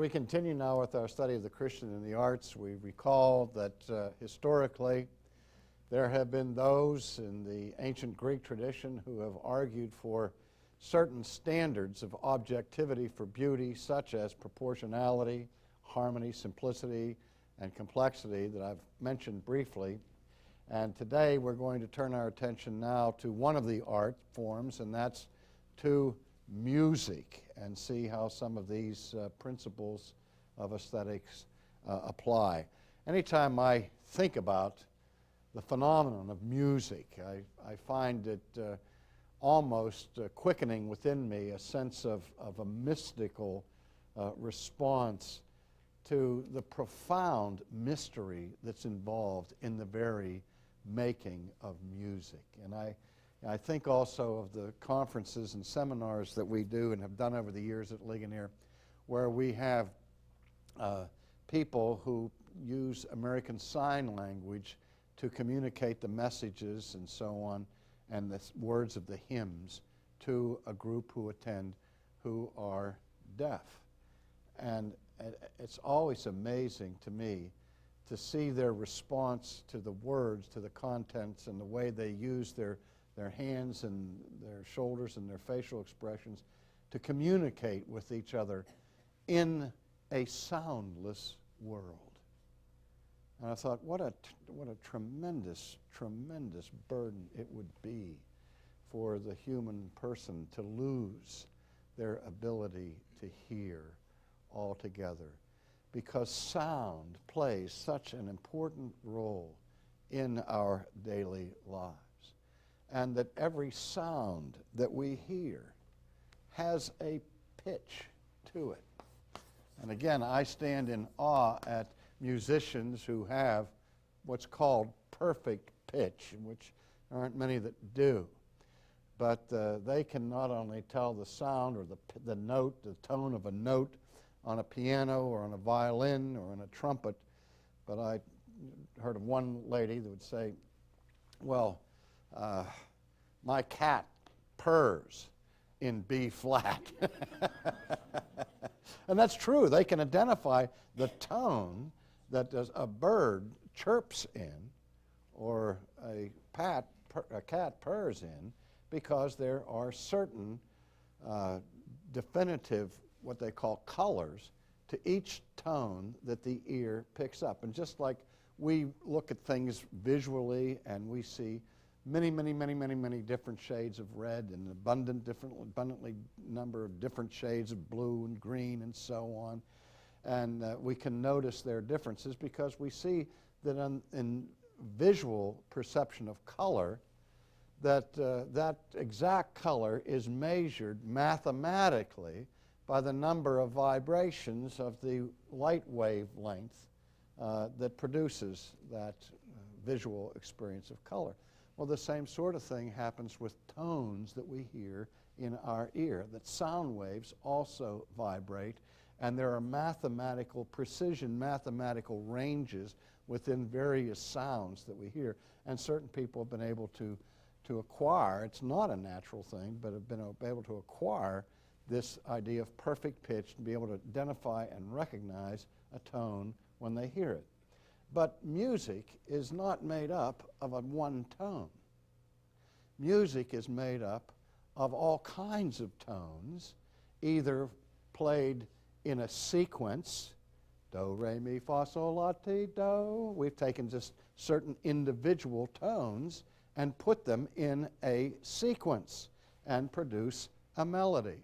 we continue now with our study of the Christian in the arts, we recall that historically there have been those in the ancient Greek tradition who have argued for certain standards of objectivity for beauty, such as proportionality, harmony, simplicity, and complexity that I've mentioned briefly. And today we're going to turn our attention now to one of the art forms, and that's to music, and see how some of these principles of aesthetics apply. Anytime I think about the phenomenon of music, I find it almost quickening within me a sense of a mystical response to the profound mystery that's involved in the very making of music. And I think also of the conferences and seminars that we do and have done over the years at Ligonier, where we have people who use American Sign Language to communicate the messages and so on, and the words of the hymns to a group who attend who are deaf. And it's always amazing to me to see their response to the words, to the contents, and the way they use their hands and their shoulders and their facial expressions to communicate with each other in a soundless world. And I thought, what a tremendous, tremendous burden it would be for the human person to lose their ability to hear altogether, because sound plays such an important role in our daily lives. And that every sound that we hear has a pitch to it. And again, I stand in awe at musicians who have what's called perfect pitch, which aren't many that do. But they can not only tell the sound or the note, the tone of a note on a piano or on a violin or on a trumpet, but I heard of one lady that would say, well, my cat purrs in B flat. And that's true. They can identify the tone that a bird chirps in or a cat purrs in, because there are certain definitive, what they call colors, to each tone that the ear picks up. And just like we look at things visually and we see many, many, many, many, many different shades of red and abundantly number of different shades of blue and green and so on. And we can notice their differences because we see that in visual perception of color, that that exact color is measured mathematically by the number of vibrations of the light wavelength that produces that visual experience of color. Well, the same sort of thing happens with tones that we hear in our ear, that sound waves also vibrate, and there are mathematical precision, mathematical ranges within various sounds that we hear. And certain people have been able to acquire, it's not a natural thing, but have been able to acquire this idea of perfect pitch and be able to identify and recognize a tone when they hear it. But music is not made up of a one tone. Music is made up of all kinds of tones, either played in a sequence, do, re, mi, fa, sol, la, ti, do. We've taken just certain individual tones and put them in a sequence and produce a melody.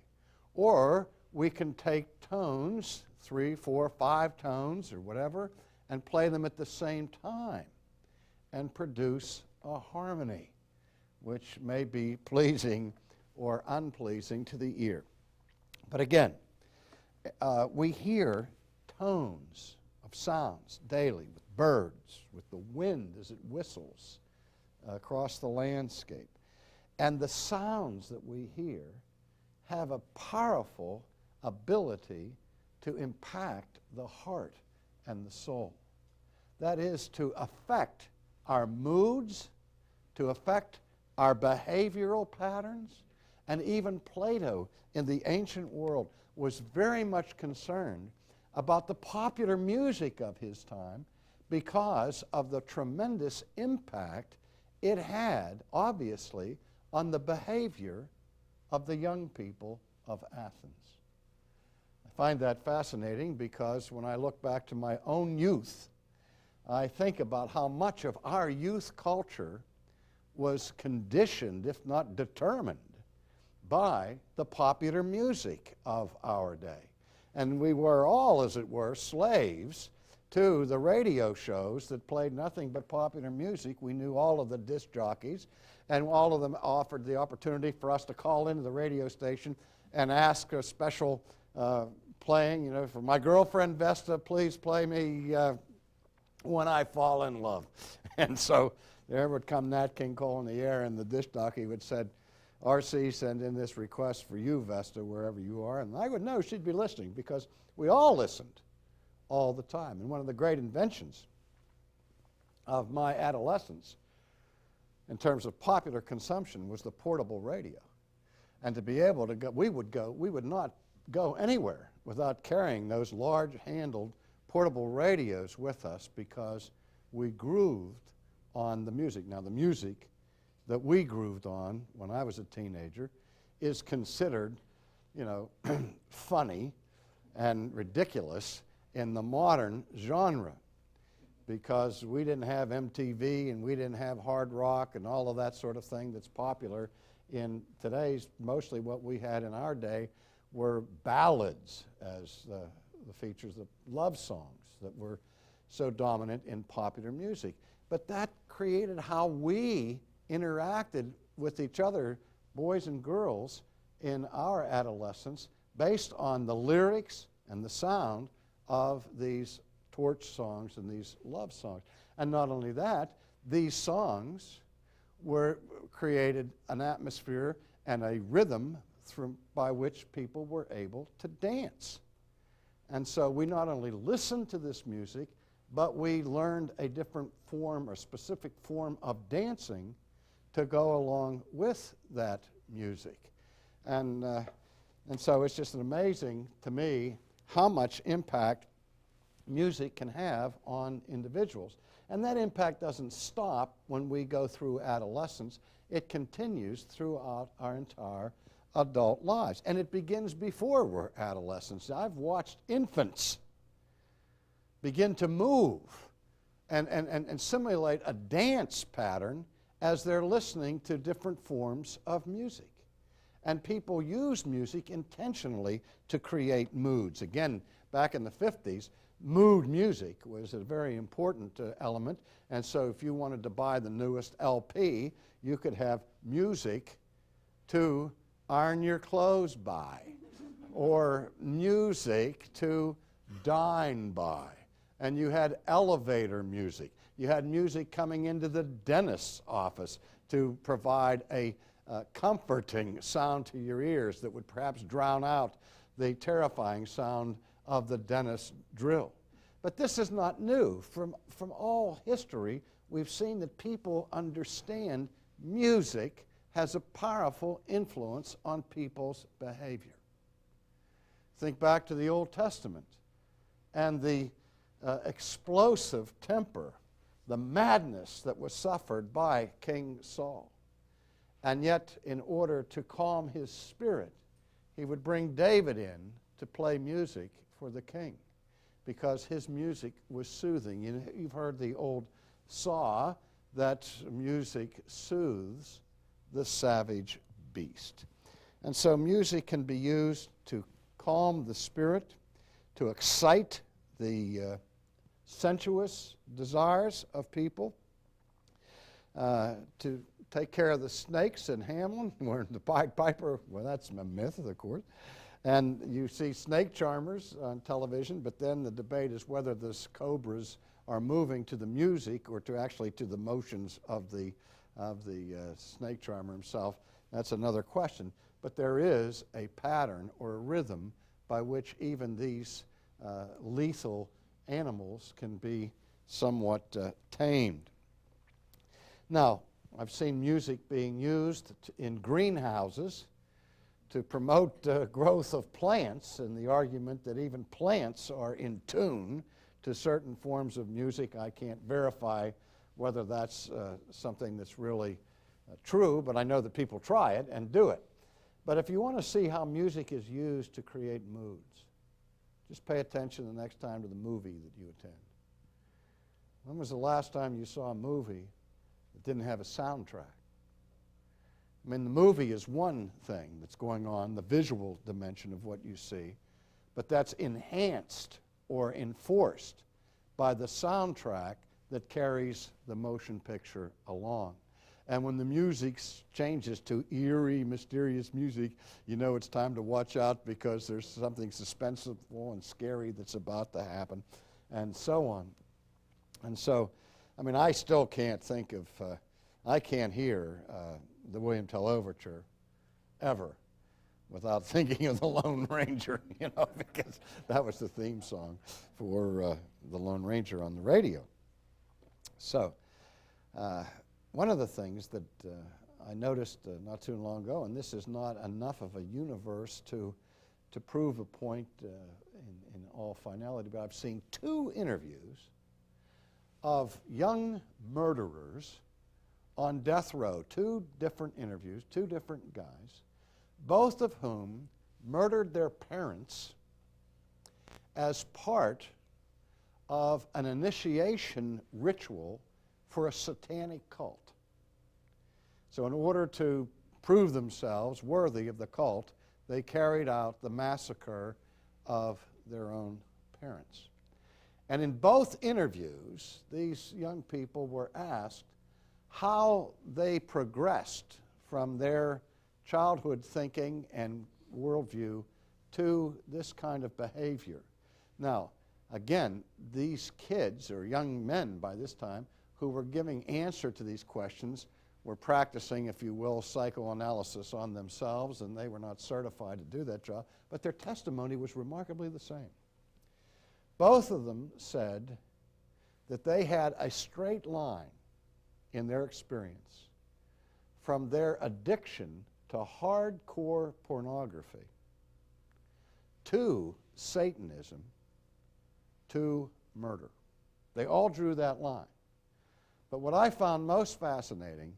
Or we can take tones, 3, 4, 5 tones or whatever, and play them at the same time and produce a harmony, which may be pleasing or unpleasing to the ear. But again, we hear tones of sounds daily with birds, with the wind as it whistles across the landscape. And the sounds that we hear have a powerful ability to impact the heart and the soul. That is, to affect our moods, to affect our behavioral patterns, and even Plato in the ancient world was very much concerned about the popular music of his time because of the tremendous impact it had, obviously, on the behavior of the young people of Athens. I find that fascinating because when I look back to my own youth, I think about how much of our youth culture was conditioned, if not determined, by the popular music of our day. And we were all, as it were, slaves to the radio shows that played nothing but popular music. We knew all of the disc jockeys, and all of them offered the opportunity for us to call into the radio station and ask a special playing, for my girlfriend Vesta, please play me When I Fall in Love. And so there would come Nat King Cole in the air, and the disc jockey would say, RC, send in this request for you, Vesta, wherever you are. And I would know she'd be listening because we all listened all the time. And one of the great inventions of my adolescence in terms of popular consumption was the portable radio. And to be able to go, we would not go anywhere without carrying those large-handled portable radios with us because we grooved on the music. Now, the music that we grooved on when I was a teenager is considered, funny and ridiculous in the modern genre because we didn't have MTV and we didn't have hard rock and all of that sort of thing that's popular in today's. Mostly what we had in our day were ballads as the features of love songs that were so dominant in popular music. But that created how we interacted with each other, boys and girls, in our adolescence based on the lyrics and the sound of these torch songs and these love songs. And not only that, these songs created an atmosphere and a rhythm by which people were able to dance. And so we not only listened to this music, but we learned a different form or specific form of dancing to go along with that music. And so it's just amazing to me how much impact music can have on individuals. And that impact doesn't stop when we go through adolescence. It continues throughout our entire adult lives. And it begins before we're adolescents. I've watched infants begin to move and simulate a dance pattern as they're listening to different forms of music. And people use music intentionally to create moods. Again, back in the 50s, mood music was a very important element. And so if you wanted to buy the newest LP, you could have music to iron your clothes by, or music to dine by. And you had elevator music. You had music coming into the dentist's office to provide a comforting sound to your ears that would perhaps drown out the terrifying sound of the dentist's drill. But this is not new. From all history, we've seen that people understand music has a powerful influence on people's behavior. Think back to the Old Testament and the explosive temper, the madness that was suffered by King Saul. And yet, in order to calm his spirit, he would bring David in to play music for the king because his music was soothing. You've heard the old saw that music soothes the savage beast. And so music can be used to calm the spirit, to excite the sensuous desires of people, to take care of the snakes in Hamlin, where the Pied Piper, well, that's a myth, of course. And you see snake charmers on television, but then the debate is whether the cobras are moving to the music or to actually to the motions of the snake charmer himself. That's another question. But there is a pattern or a rhythm by which even these lethal animals can be somewhat tamed. Now, I've seen music being used in greenhouses to promote growth of plants, and the argument that even plants are in tune to certain forms of music. I can't verify whether that's something that's really true, but I know that people try it and do it. But if you want to see how music is used to create moods, just pay attention the next time to the movie that you attend. When was the last time you saw a movie that didn't have a soundtrack? I mean, the movie is one thing that's going on, the visual dimension of what you see, but that's enhanced or enforced by the soundtrack that carries the motion picture along. And when the music changes to eerie, mysterious music, you know it's time to watch out because there's something suspenseful and scary that's about to happen, and so on. And so, I mean, I still can't think of, I can't hear the William Tell Overture ever without thinking of the Lone Ranger, you know, because that was the theme song for the Lone Ranger on the radio. So, one of the things that I noticed not too long ago, and this is not enough of a universe to prove a point in all finality, but I've seen 2 interviews of young murderers on death row, 2 different interviews, 2 different guys, both of whom murdered their parents as part of an initiation ritual for a satanic cult. So in order to prove themselves worthy of the cult, they carried out the massacre of their own parents. And in both interviews, these young people were asked how they progressed from their childhood thinking and worldview to this kind of behavior. Now, again, these kids, or young men by this time, who were giving answer to these questions were practicing, if you will, psychoanalysis on themselves, and they were not certified to do that job, but their testimony was remarkably the same. Both of them said that they had a straight line in their experience from their addiction to hardcore pornography to Satanism to murder. They all drew that line. But what I found most fascinating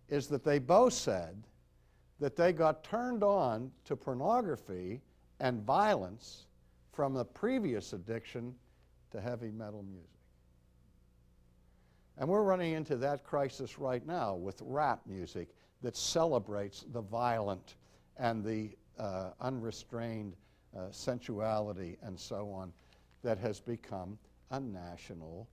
is that they both said that they got turned on to pornography and violence from the previous addiction to heavy metal music. And we're running into that crisis right now with rap music that celebrates the violent and the unrestrained sensuality and so on that has become a national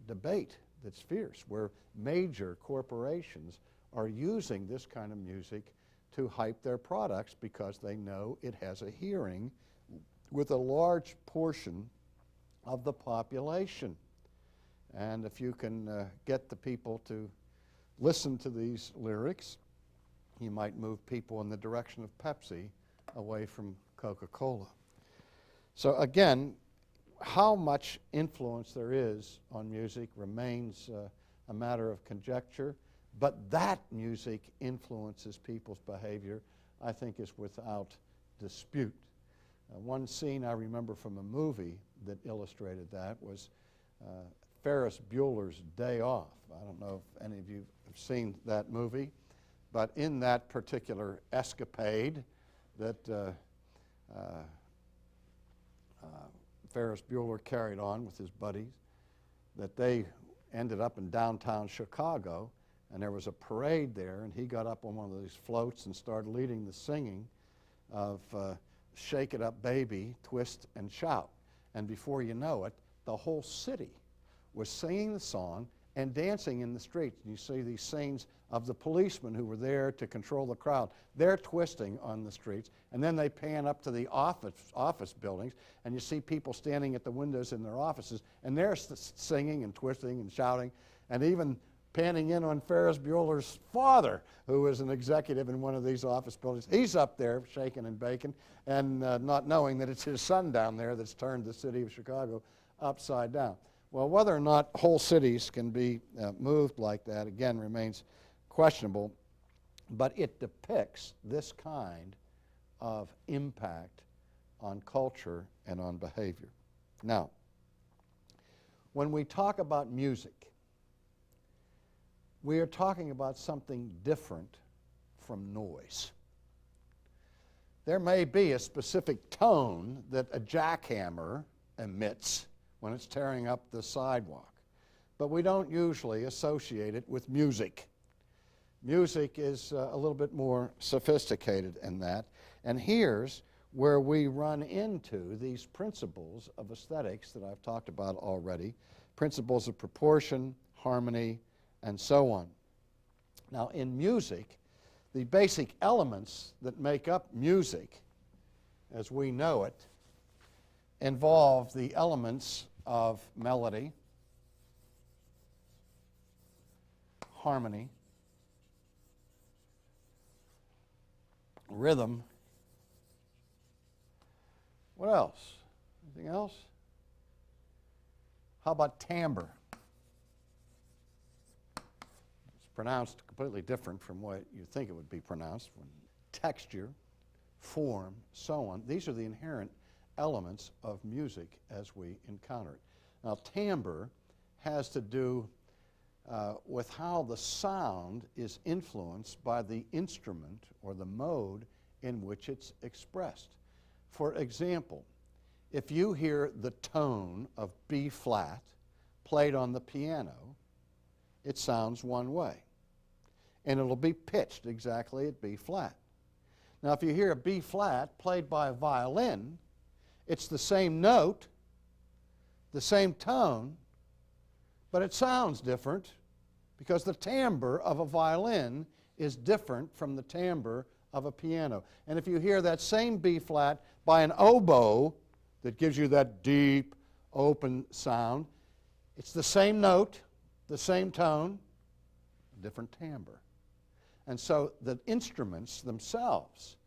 debate that's fierce, where major corporations are using this kind of music to hype their products because they know it has a hearing with a large portion of the population. And if you can get the people to listen to these lyrics, you might move people in the direction of Pepsi away from Coca-Cola. So again, how much influence there is on music remains a matter of conjecture, but that music influences people's behavior, I think, is without dispute. One scene I remember from a movie that illustrated that was Ferris Bueller's Day Off. I don't know if any of you have seen that movie, but in that particular escapade that Ferris Bueller carried on with his buddies, that they ended up in downtown Chicago, and there was a parade there, and he got up on one of these floats and started leading the singing of Shake It Up Baby, Twist and Shout. And before you know it, the whole city was singing the song and dancing in the streets. And you see these scenes of the policemen who were there to control the crowd. They're twisting on the streets, and then they pan up to the office buildings, and you see people standing at the windows in their offices, and they're singing and twisting and shouting, and even panning in on Ferris Bueller's father, who is an executive in one of these office buildings. He's up there shaking and baking, and not knowing that it's his son down there that's turned the city of Chicago upside down. Well, whether or not whole cities can be moved like that, again, remains questionable. but it depicts this kind of impact on culture and on behavior. Now, when we talk about music, we are talking about something different from noise. There may be a specific tone that a jackhammer emits when it's tearing up the sidewalk, but we don't usually associate it with music. Music is a little bit more sophisticated in that, and here's where we run into these principles of aesthetics that I've talked about already, principles of proportion, harmony, and so on. Now, in music, the basic elements that make up music, as we know it, involve the elements of melody, harmony, rhythm. What else? Anything else? How about timbre? It's pronounced completely different from what you think it would be pronounced. Texture, form, so on. These are the inherent elements of music as we encounter it. Now, timbre has to do with how the sound is influenced by the instrument or the mode in which it's expressed. For example, if you hear the tone of B flat played on the piano, it sounds one way, and it'll be pitched exactly at B flat. Now, if you hear a B flat played by a violin, it's the same note, the same tone, but it sounds different because the timbre of a violin is different from the timbre of a piano. And if you hear that same B flat by an oboe that gives you that deep, open sound, it's the same note, the same tone, different timbre. And so the instruments themselves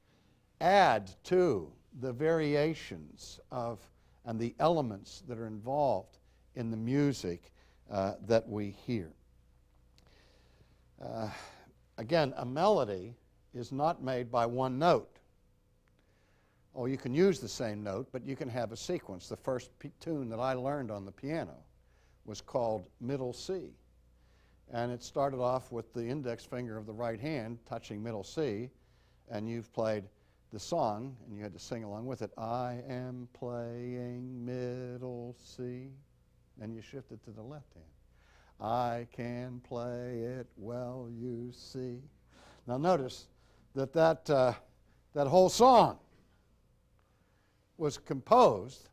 add to the variations of and the elements that are involved in the music that we hear. Again, a melody is not made by one note. Oh, you can use the same note, but you can have a sequence. The first tune that I learned on the piano was called Middle C. And it started off with the index finger of the right hand touching middle C, and you've played the song, and you had to sing along with it. I am playing middle C. And you shift it to the left hand. I can play it well, you see. Now notice that whole song was composed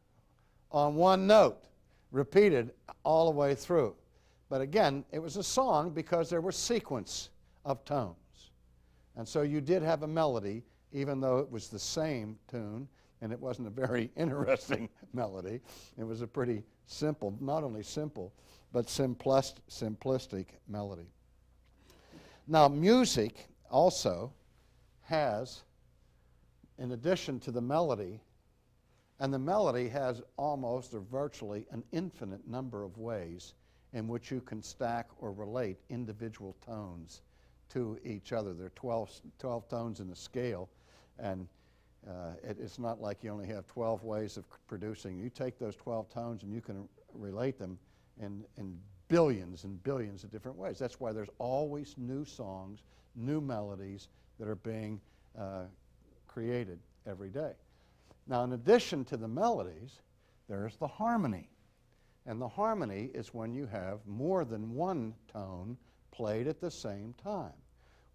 on one note, repeated all the way through. But again, it was a song because there was sequence of tones. And so you did have a melody, even though it was the same tune, and it wasn't a very interesting melody. It was a pretty simple, not only simple, but simplistic melody. Now, music also has, in addition to the melody, and the melody has almost or virtually an infinite number of ways in which you can stack or relate individual tones to each other. There are 12 tones in the scale, and it's not like you only have 12 ways of producing. You take those 12 tones and you can relate them in billions and billions of different ways. That's why there's always new songs, new melodies that are being created every day. Now, in addition to the melodies, there's the harmony. And the harmony is when you have more than one tone played at the same time.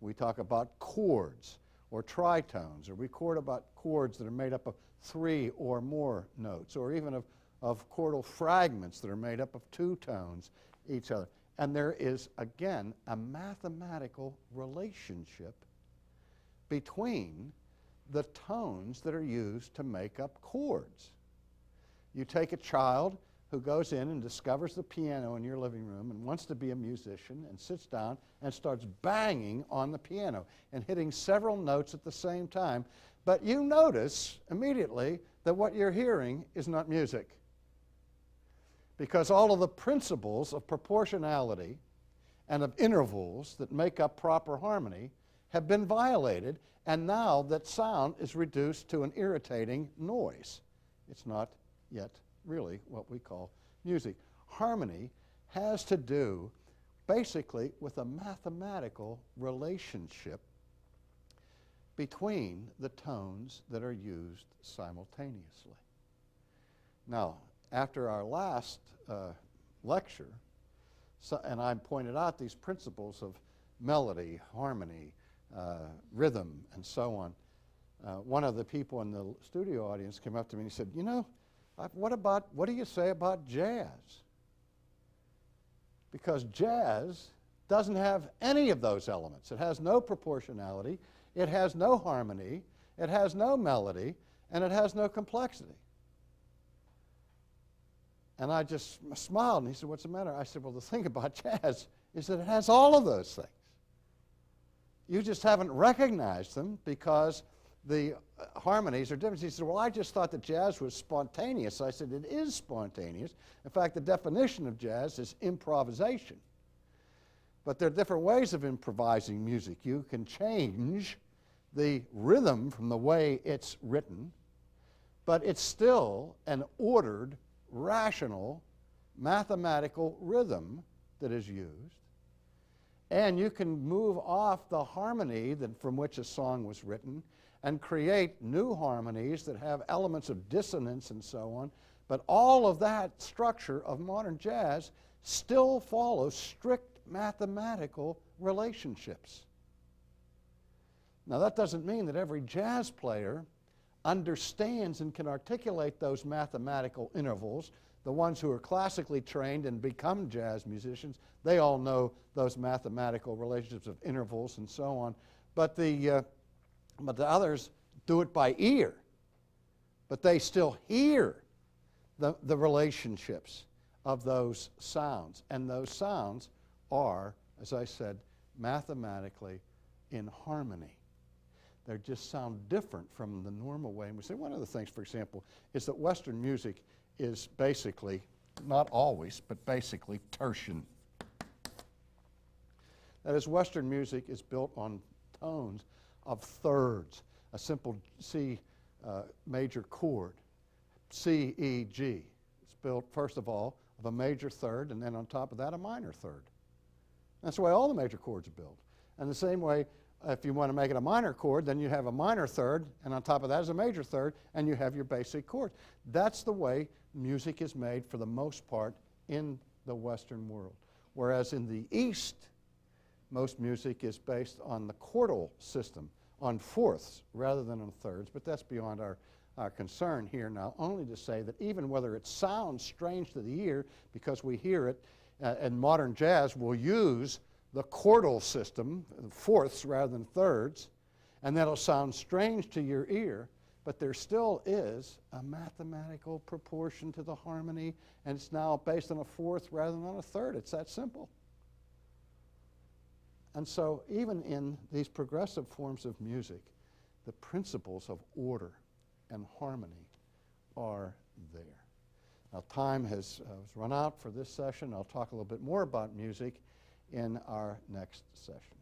We talk about chords or tritones, or we record about chords that are made up of 3 or more notes, or even of chordal fragments that are made up of 2 tones each other. And there is, again, a mathematical relationship between the tones that are used to make up chords. You take a child who goes in and discovers the piano in your living room and wants to be a musician and sits down and starts banging on the piano and hitting several notes at the same time, but you notice immediately that what you're hearing is not music, because all of the principles of proportionality and of intervals that make up proper harmony have been violated, and now that sound is reduced to an irritating noise. It's not yet really what we call music. Harmony has to do basically with a mathematical relationship between the tones that are used simultaneously. Now, after our last lecture, and I pointed out these principles of melody, harmony, rhythm, and so on, one of the people in the studio audience came up to me and he said, you know, what do you say about jazz? Because jazz doesn't have any of those elements. It has no proportionality, it has no harmony, it has no melody, and it has no complexity. And I just smiled, and he said, what's the matter? I said, well, the thing about jazz is that it has all of those things. You just haven't recognized them because the harmonies are different. He said, well, I just thought that jazz was spontaneous. I said, it is spontaneous. In fact, the definition of jazz is improvisation. But there are different ways of improvising music. You can change the rhythm from the way it's written, but it's still an ordered, rational, mathematical rhythm that is used. And you can move off the harmony from which a song was written and create new harmonies that have elements of dissonance and so on. But all of that structure of modern jazz still follows strict mathematical relationships. Now, that doesn't mean that every jazz player understands and can articulate those mathematical intervals. The ones who are classically trained and become jazz musicians, they all know those mathematical relationships of intervals and so on. But the others do it by ear. But they still hear the relationships of those sounds. And those sounds are, as I said, mathematically in harmony. They just sound different from the normal way. And we say one of the things, for example, is that Western music is basically, not always, but basically tertian. That is, Western music is built on tones of thirds, a simple C major chord, C, E, G. It's built, first of all, of a major third, and then on top of that, a minor third. That's the way all the major chords are built. And the same way, if you want to make it a minor chord, then you have a minor third, and on top of that is a major third, and you have your basic chord. That's the way music is made for the most part in the Western world. Whereas in the East, most music is based on the chordal system, on fourths rather than on thirds, but that's beyond our concern here now, only to say that even whether it sounds strange to the ear, because we hear it, and modern jazz will use the chordal system, fourths rather than thirds, and that'll sound strange to your ear, but there still is a mathematical proportion to the harmony, and it's now based on a fourth rather than on a third. It's that simple. And so even in these progressive forms of music, the principles of order and harmony are there. Now, time has run out for this session. I'll talk a little bit more about music in our next session.